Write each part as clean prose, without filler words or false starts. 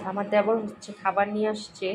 আমার দেবর হচ্ছে খাবার নিয়ে আসছে,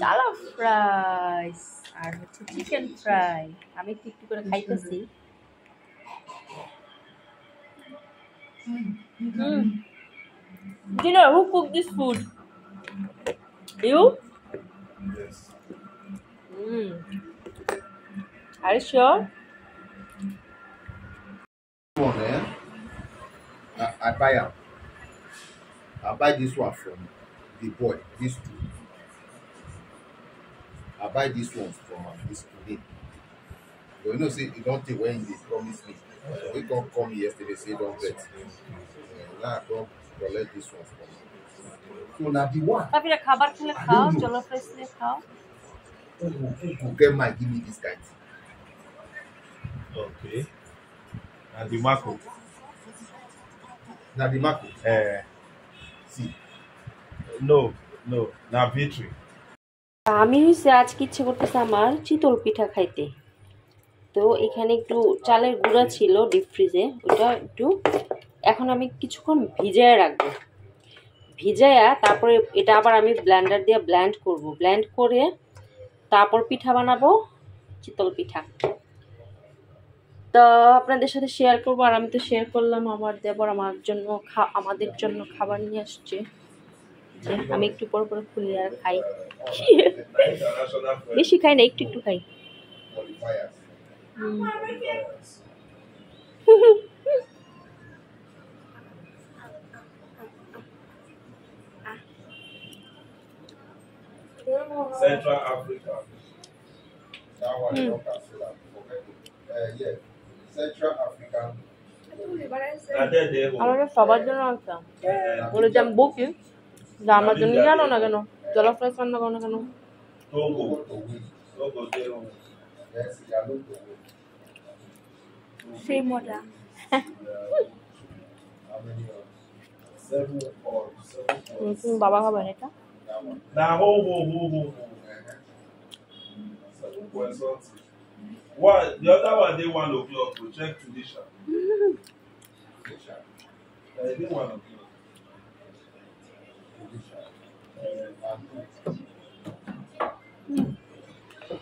চালা ফ্রাইস আর হচ্ছে চিকেন ফ্রাই। আমি একটু একটু করে খাইতেছি। Dinner, who cooked this food? You? Yes. Are you sure? One, I buy am. I buy this one from the boy. These two. I buy this one from this today. But you know, say you don't think when they promise me. We can't come yesterday, say don't bet. Now I don't collect this one from me. So now the one. Safira, খাবার খেলে খাও, জলো fries দিয়ে খাও। Who get my give me this kind? Okay. And the Marco. Now the Marco. See. No. Now victory. আমি হচ্ছে আজকে ইচ্ছে করতেছে আমার চিতল পিঠা খাইতে। তো এখানে একটু চালের গুঁড়া ছিল ডিপ ফ্রিজে, ওটা একটু এখন আমি কিছুক্ষণ ভিজায় রাখবো। ভিজায়া তারপরে এটা আবার আমি ব্লেন্ডার দিয়ে ব্লেন্ড করব। ব্লেন্ড করে তারপর পিঠা বানাবো, চিতল পিঠা। তো আপনাদের সাথে শেয়ার করবো। আর আমি তো শেয়ার করলাম, আমার দেবর আমাদের জন্য খাবার নিয়ে আসছে। যে আমি একটু পর পর খুলে আর খাই, বেশি খাই না, একটু একটু খাই। Central Africa. That one I don't cancel am. Yeah. Central African. আমাদের সবার জন্য একটা বলে যে আমি বকি যে আমার জন্য জানো না কেন, জলা ফ্রাইস রান্না করো না কেন। Togo. Yes, you are not সেই মজা। how many? 7 or 7. বাবা খাবেন এটা? That one. Now, ho. 7 point something. What? The other one, they 1 o'clock to check Tunisia. They 1 o'clock.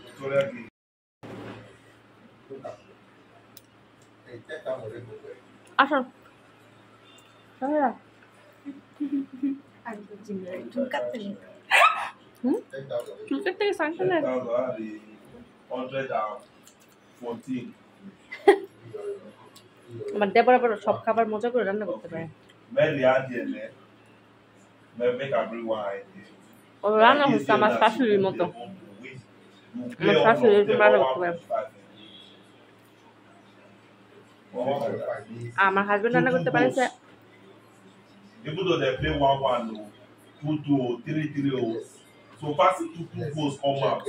Victoria Guinea. Hey, check that one. আসুন চুল কাটতে সাংশন 114. আমার দেবর আবার সব খাবার মজা করে রান্না করতে পারে। ও রান্না হচ্ছে আমার শাশুড়ির মতো, আমার শাশুড়ি এরকম রান্না করতে পারে। আমার হাজবেন্ড রান্না করতে পারেছে। Even though they play 1-1, 2-2, 3-3, so fast 2 goals come out.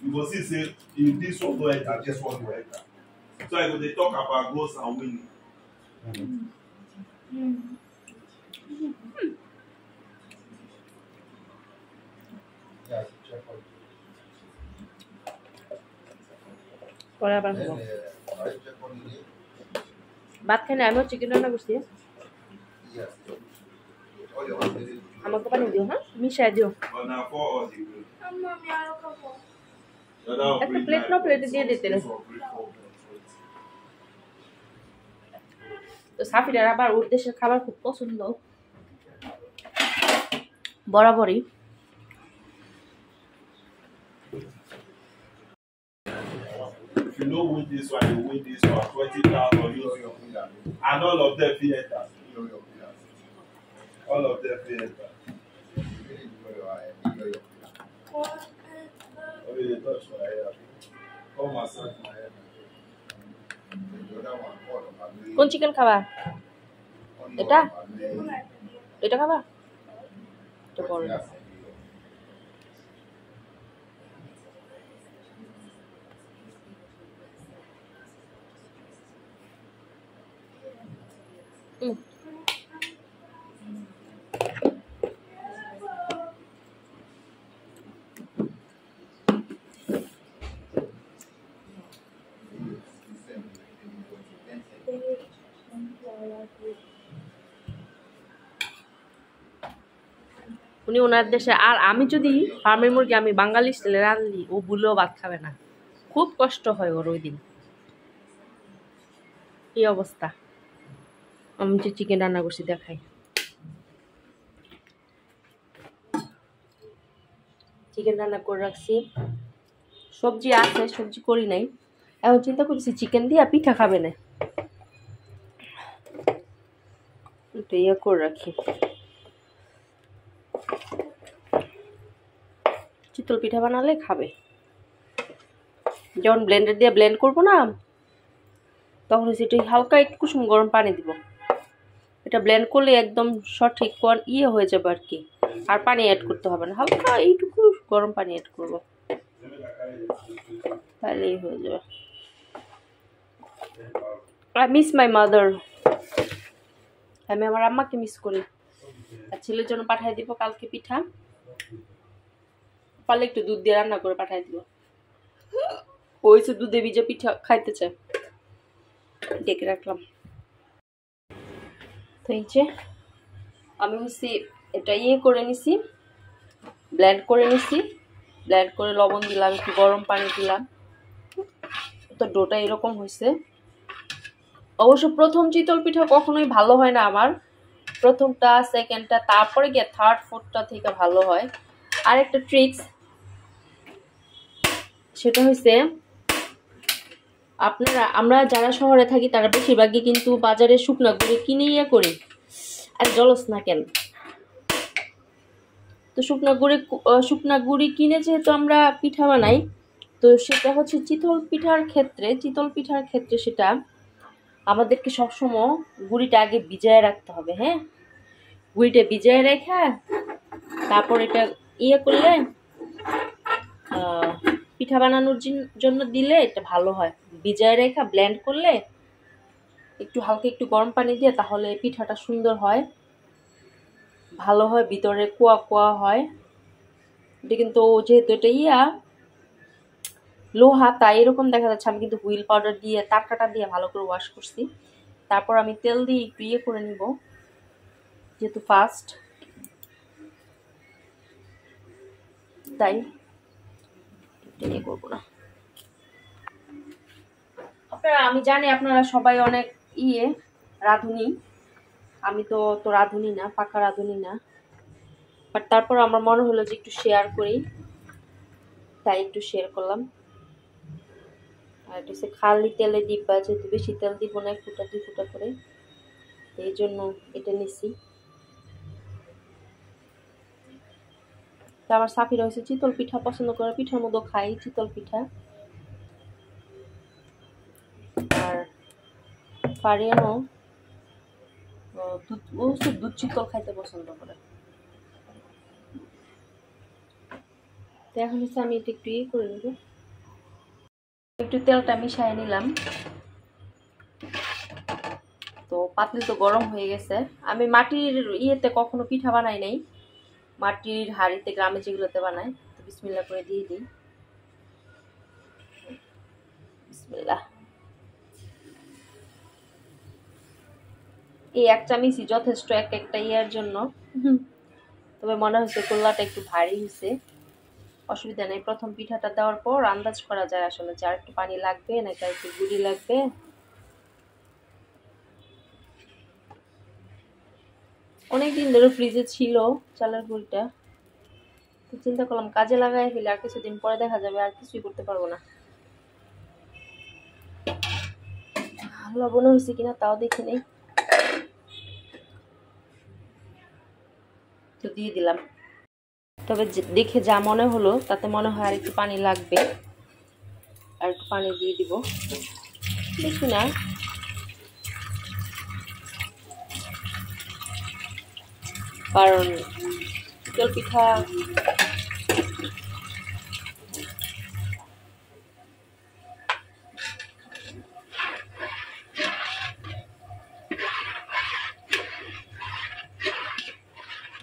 You go see say if this one go enter, this one go enter. So I go dey talk about goals and winning. পরে আবার খাবো। ভাত খাই না, আমিও chicken রান্না করছি। আমাকে পানি দিও, হ্যাঁ মিশাই দিও। একটা প্লেট না প্লেটে দিয়ে দিতে। তো সাফিরার আবার ওর দেশের খাবার খুব পছন্দ বরাবরই। If you know win this one, you win this one, 20,000 euros, and all of them fit enter. All of them fit enter. Okay, they touch my hair. Come massage my hair. কোন chicken খাবা? এটা এটা খাবা? এটা বড়। উনি ওনার দেশে। আর আমি যদি ফার্মের মুরগি আমি বাঙালি স্টাইলে রাঁধলি, ও ভুলেও ভাত খাবে না, খুব কষ্ট হয় ওর ওই দিন। এই অবস্থা। আমি যে চিকেন রান্না করছি দেখাই। চিকেন রান্না করে রাখছি, সবজি আছে, সবজি করি নাই। এখন চিন্তা করছি চিকেন দিয়ে পিঠা খাবে না, একটু ইয়ে করে রাখি। চিতল পিঠা বানালে খাবে। যখন ব্লেন্ডার দিয়ে ব্লেন্ড করবো না, তখন সেটা হালকা একটু কুসুম গরম পানি দিব। এটা ব্লেন্ড করলে একদম সঠিক ইয়ে হয়ে যাবে আর কি, আর পানি অ্যাড করতে হবে না, হালকা এইটুকু গরম পানি অ্যাড করবো, তাহলেই হয়ে যাবে। I miss my mother. আমি আমার আম্মাকে মিস করি। আর ছেলের জন্য পাঠিয়ে দিব কালকে পিঠা, পারলে একটু দুধ দিয়ে রান্না করে পাঠিয়ে দিব। ওই যে দুধে ভিজে পিঠা খাইতে চায়, ডেকে রাখলাম। তো এই যে আমি হচ্ছে এটা ইয়ে করে নিছি, ব্লেন্ড করে নিছি। ব্লেন্ড করে লবণ দিলাম, একটু গরম পানি দিলাম, তো ডোটা এরকম হয়েছে। অবশ্য প্রথম চিতল পিঠা কখনোই ভালো হয় না আমার, প্রথমটা সেকেন্ডটা, তারপরে গিয়ে থার্ড ফোর্থটা থেকে ভালো হয়। আর একটা ট্রিক্স, সেটা হচ্ছে আমরা যারা শহরে থাকি তারা বেশিরভাগই কিন্তু বাজারে শুকনা গুঁড়ি কিনে ইয়ে করি। আর জলস না কেন, তো শুকনা গুঁড়ি কিনে যেহেতু আমরা পিঠা বানাই, তো সেটা হচ্ছে চিতল পিঠার ক্ষেত্রে সেটা আমাদেরকে সবসময় গুঁড়িটা আগে ভিজায় রাখতে হবে। হ্যাঁ, গুঁড়িটা ভিজায় রেখে তারপর এটা ইয়ে করলে পিঠা বানানোর জন্য দিলে এটা ভালো হয়। ভিজায় রেখে ব্লেন্ড করলে একটু হালকা একটু গরম পানি দিয়ে, তাহলে পিঠাটা সুন্দর হয়, ভালো হয়, ভিতরে কুয়া কুয়া হয়। এটা কিন্তু যেহেতু এটা লোহা, তাই এরকম দেখা যাচ্ছে। আমি কিন্তু হুইল পাউডার দিয়ে তাপকাটা দিয়ে ভালো করে ওয়াশ করছি, তারপর আমি তেল দিয়ে একটু ইয়ে করে নিব, যেহেতু ফার্স্ট, তাই ইয়ে করবো না। আমি জানি আপনারা সবাই অনেক রাঁধুনি, আমি তো রাঁধুনি না, পাকা রাঁধুনি না, বাট তারপর আমার মনে হলো যে একটু শেয়ার করি, তাই একটু শেয়ার করলাম। আর এটা হচ্ছে খালি তেলে দিবা, যেহেতু বেশি তেল দিব না, 1 ফুটা 2 ফুটা করে, এই জন্য এটা নিছি। আমার সাফিরা হচ্ছে চিতল পিঠা পছন্দ করে, পিঠার মধ্যে খাই চিতল পিঠা। আর ফারিয়ানো দুধ চিতল খাইতে পছন্দ করে। তো এখন হচ্ছে আমি এটা একটু ইয়ে করে নেব, একটু তেলটা মিশিয়ে নিলাম। তো পাতিল তো গরম হয়ে গেছে। আমি মাটির ইয়েতে কখনো পিঠা বানাই নাই, মাটির হাঁড়িতে গ্রামে যেগুলোতে বানাই। তো বিসমিল্লাহ করে দিয়ে দিই, বিসমিল্লাহ। এই 1 চামচই যথেষ্ট একটা ইয়ের জন্য। তবে মনে হচ্ছে গোল্লাটা একটু ভারী হয়েছে, অসুবিধা নেই। প্রথম পিঠাটা দেওয়ার পর আন্দাজ করা যায় আসলে যে আর একটু পানি লাগবে নাকি একটু গুঁড়ি লাগবে। অনেকদিন ধরে ফ্রিজে ছিল চালের গুঁড়িটা, তো চিন্তা করলাম কাজে লাগাই ফেলে, আর কিছুদিন পরে দেখা যাবে আর কিছুই করতে পারবো না। লবণ হয়েছে কিনা তাও দেখে নেই, তো দিয়ে দিলাম। তবে দেখে যা মনে হলো তাতে মনে হয় আর একটু পানি লাগবে, আর একটু পানি দিয়ে দিব, বেশি না। কারণ চিতল পিঠা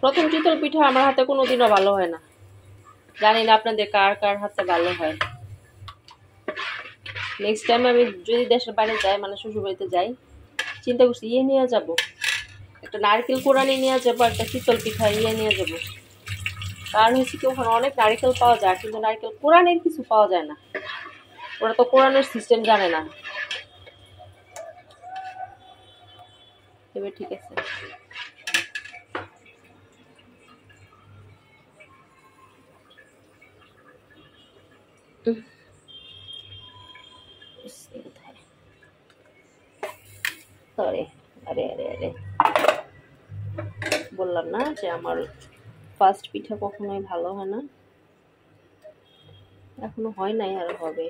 প্রথম চিতল পিঠা আমার হাতে কোনোদিনও ভালো হয় না, জানি না আপনাদের কার কার হাতে ভালো হয়। নেক্সট টাইম আমি যদি দেশের বাইরে যাই, মানে শ্বশুর বাড়িতে যাই, চিন্তা করছি নিয়ে যাবো, একটা নারকেল কোড়ানি নিয়ে যাবো, একটা চিতল পিঠা নিয়ে যাবো, কারণ হচ্ছে কি ওখানে অনেক নারকেল পাওয়া যায়, কিন্তু নারকেল কোরআনের কিছু পাওয়া যায় না, ওরা তো কোরআনের সিস্টেম জানে না। এবার ঠিক আছে। সরি, আরে আরে আরে, বললাম না যে আমার ফার্স্ট পিঠা কখনোই ভালো হয় না, এখনো হয় নাই, আর হবে।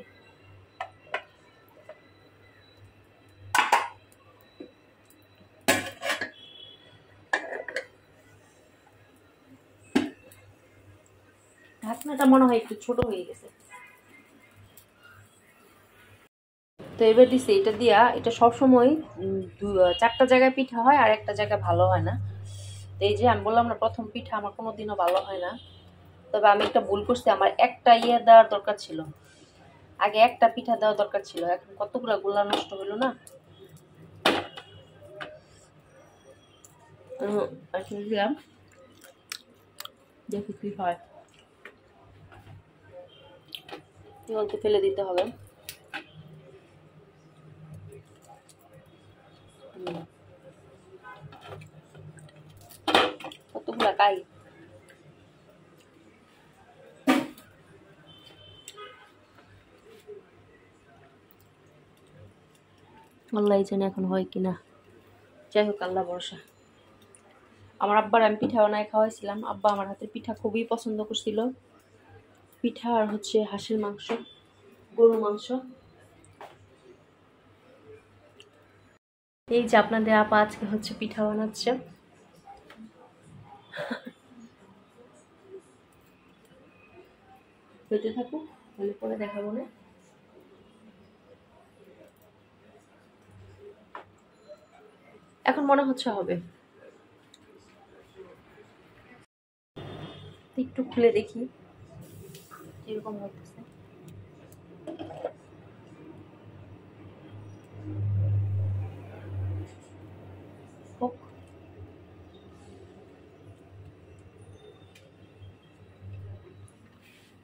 ঢাকনাটা মনে হয় একটু ছোট হয়ে গেছে। তো এবার দিছি এটা দিয়া, এটা সবসময় 4টা জায়গায় পিঠা হয় আর একটা জায়গায় ভালো হয় না। তো এই যে আমি বললাম না প্রথম পিঠা আমার কোনোদিনও ভালো হয় না, তবে আমি একটা ভুল করছি, আমার একটা দেওয়ার দরকার ছিল, আগে একটা পিঠা দেওয়া দরকার ছিল, এখন কতগুলো গোলা নষ্ট হলো না। দিলাম, দেখি কি হয়, জলতে ফেলে দিতে হবে। কতগুলা কাই, আল্লাহ জানে এখন হয় কিনা, যাই হোক আল্লাহ ভরসা। আমার আব্বার আমি পিঠা বানায় খাওয়াইছিলাম, আব্বা আমার হাতের পিঠা খুবই পছন্দ করছিল, পিঠা আর হচ্ছে হাঁসের মাংস, গরুর মাংস। এই যে আপনাদের আপা আজকে হচ্ছে পিঠা বানাচ্ছে, হইতে থাকুক, তাহলে পরে দেখাবো না। এখন মনে হচ্ছে হবে, একটু খুলে দেখি কিরকম হইতেছে।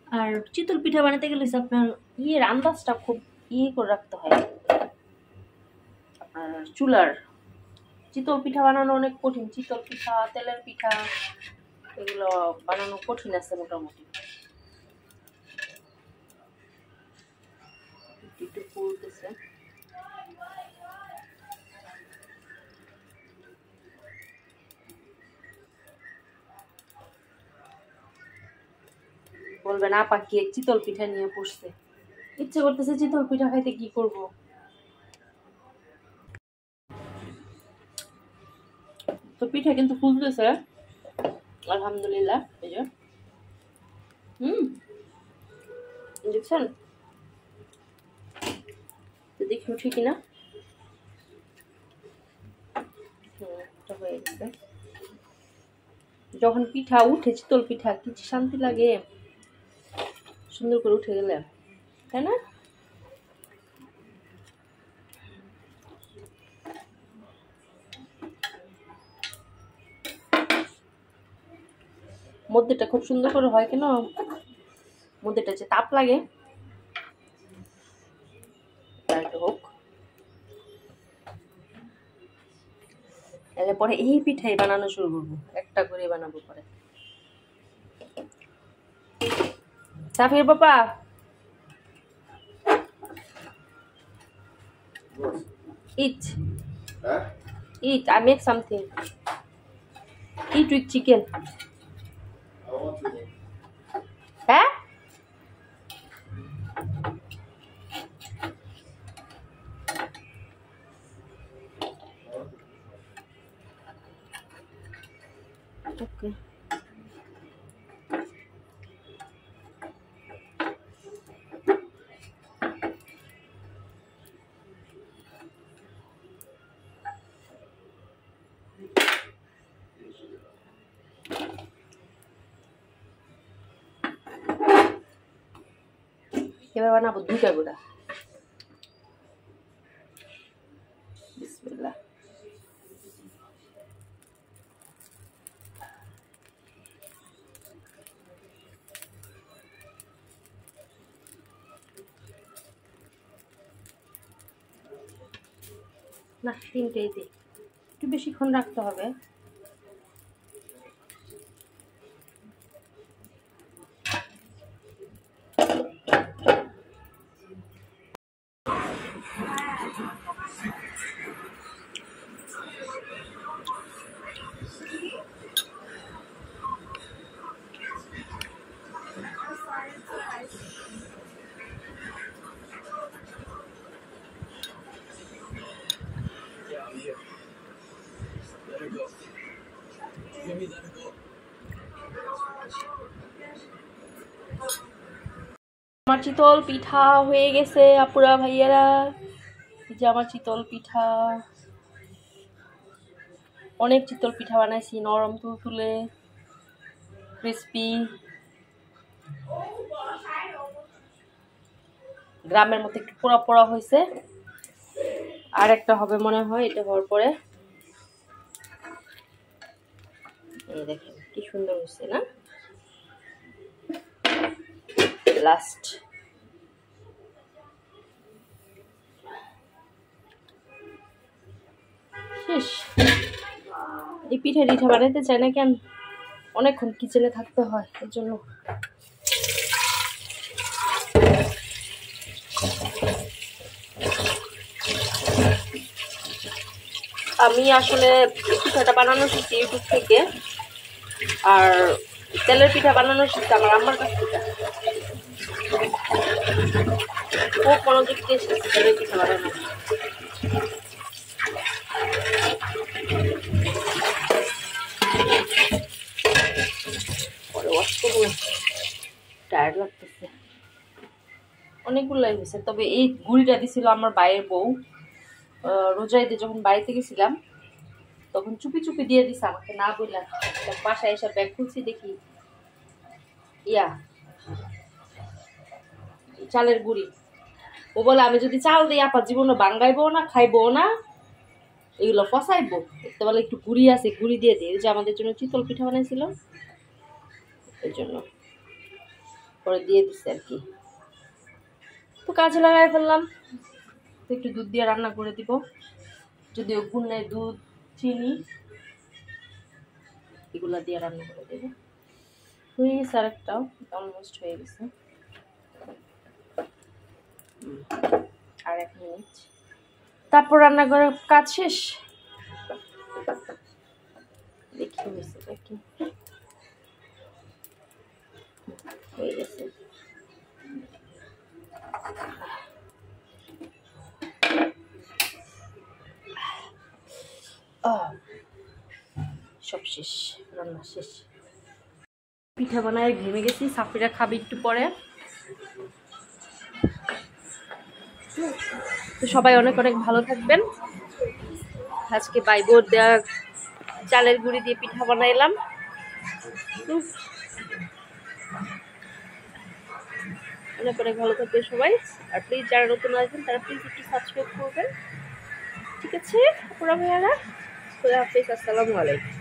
আর চিতল পিঠা বানাতে গেলে আপনার আন্দাজটা খুব করে রাখতে হয়, আপনার চুলার। চিতল পিঠা বানানো অনেক কঠিন, চিতল পিঠা, তেলের পিঠা, এগুলো বানানো কঠিন আছে মোটামুটি। একটু ফুলতেছে, বলবেন আপা কি চিতল পিঠা নিয়ে পড়ছে, ইচ্ছে করতেছে চিতল পিঠা খাইতে, কি করব। তো পিঠা কিন্তু ফুলতেছে আলহামদুলিল্লাহ, এই যে দেখছেন, তো দেখি উঠে কিনা। হয়ে গেছে, যখন পিঠা উঠে, চিতল পিঠা কি শান্তি লাগে, সুন্দর করে উঠে গেলে, তাই না? মধ্যেটা খুব সুন্দর করে হয় কেন, মধ্যেটা যে তাপ লাগে, হোক। তাহলে পরে এই পিঠাই বানানো শুরু করবো, একটা করে বানাবো পরে। সাফির বাবা, eat, eat. I make something. Eat with chicken. হ্যাঁ? Okay. এবার বানাবো 2টা গুঁড়া। বিসমিল্লাহ। না 3টেই দিই, একটু বেশিক্ষণ রাখতে হবে। আমার চিতল পিঠা হয়ে গেছে আপুরা ভাইয়ারা। এই যে আমার চিতল পিঠা, অনেক চিতল পিঠা বানাইছি, নরম তুলতুলে ক্রিস্পি, গ্রামের মতো একটু পোড়া পোড়া হয়েছে। আর একটা হবে মনে হয় এটা হওয়ার পরে। এই দেখেন কি সুন্দর হয়েছে না? লাস্ট শেষ। এই পিঠা টিঠা বানাইতে চাই না কেন, অনেকক্ষণ কিচেনে থাকতে হয়, এর জন্য। আমি আসলে পিঠাটা বানানো শিখছি ইউটিউব থেকে, আর তেলের পিঠা বানানো শিখছি আমার আম্মার কাছ থেকে। খুব মনোযোগ দিয়ে শিখছি তেলের পিঠা বানানো। পরে ওয়াশ করবো, টায়ার্ড লাগতেছে। অনেকগুলাই হয়েছে, তবে এই গুড়িটা দিছিল আমার বাইরের বউ রোজাইতে, যখন বাড়িতে গেছিলাম তখন চুপি চুপি দিয়ে দিছে আমাকে, না বললাম। বাসায় এসে ব্যাগ খুলছি, দেখি চালের গুড়ি। ও বলে আমি যদি চাল দিই আপা জীবনে বাঙ্গাইবো না, খাইবো না, এগুলো ফসাইবো। তো বলে একটু গুড়ি আছে, গুড়ি দিয়ে দিই। যে আমাদের জন্য চিতল পিঠা বানাইছিল, এর জন্য পরে দিয়ে দিচ্ছে আর কি। তো কাজে লাগাই ফেললাম। তো একটু দুধ দিয়ে রান্না করে দিব, যদিও গুড় নেই, দুধ চিনি এগুলা দিয়ে রান্না করে দেবো। হয়ে গেছে, আর একটাও অলমোস্ট হয়ে গেছে। আর 1 মিনিট, তারপর রান্না করার কাজ শেষ। দেখি হয়েছে নাকি, হয়ে গেছে। সব শেষ, রান্না শেষ। পিঠা বানায় ঘেমে গেছি, সাফিরা খাবি একটু পরে। তো সবাই অনেক অনেক ভালো থাকবেন। আজকে বাইবোর দেওয়া চালের গুঁড়ি দিয়ে পিঠা বানাইলাম। অনেক অনেক ভালো থাকবেন সবাই। আর প্লিজ যারা নতুন আছেন তারা প্লিজ একটু সাবস্ক্রাইব করবেন, ঠিক আছে আপুরা ভাইয়ারা? খোদা হাফেজ, আসসালামু আলাইকুম।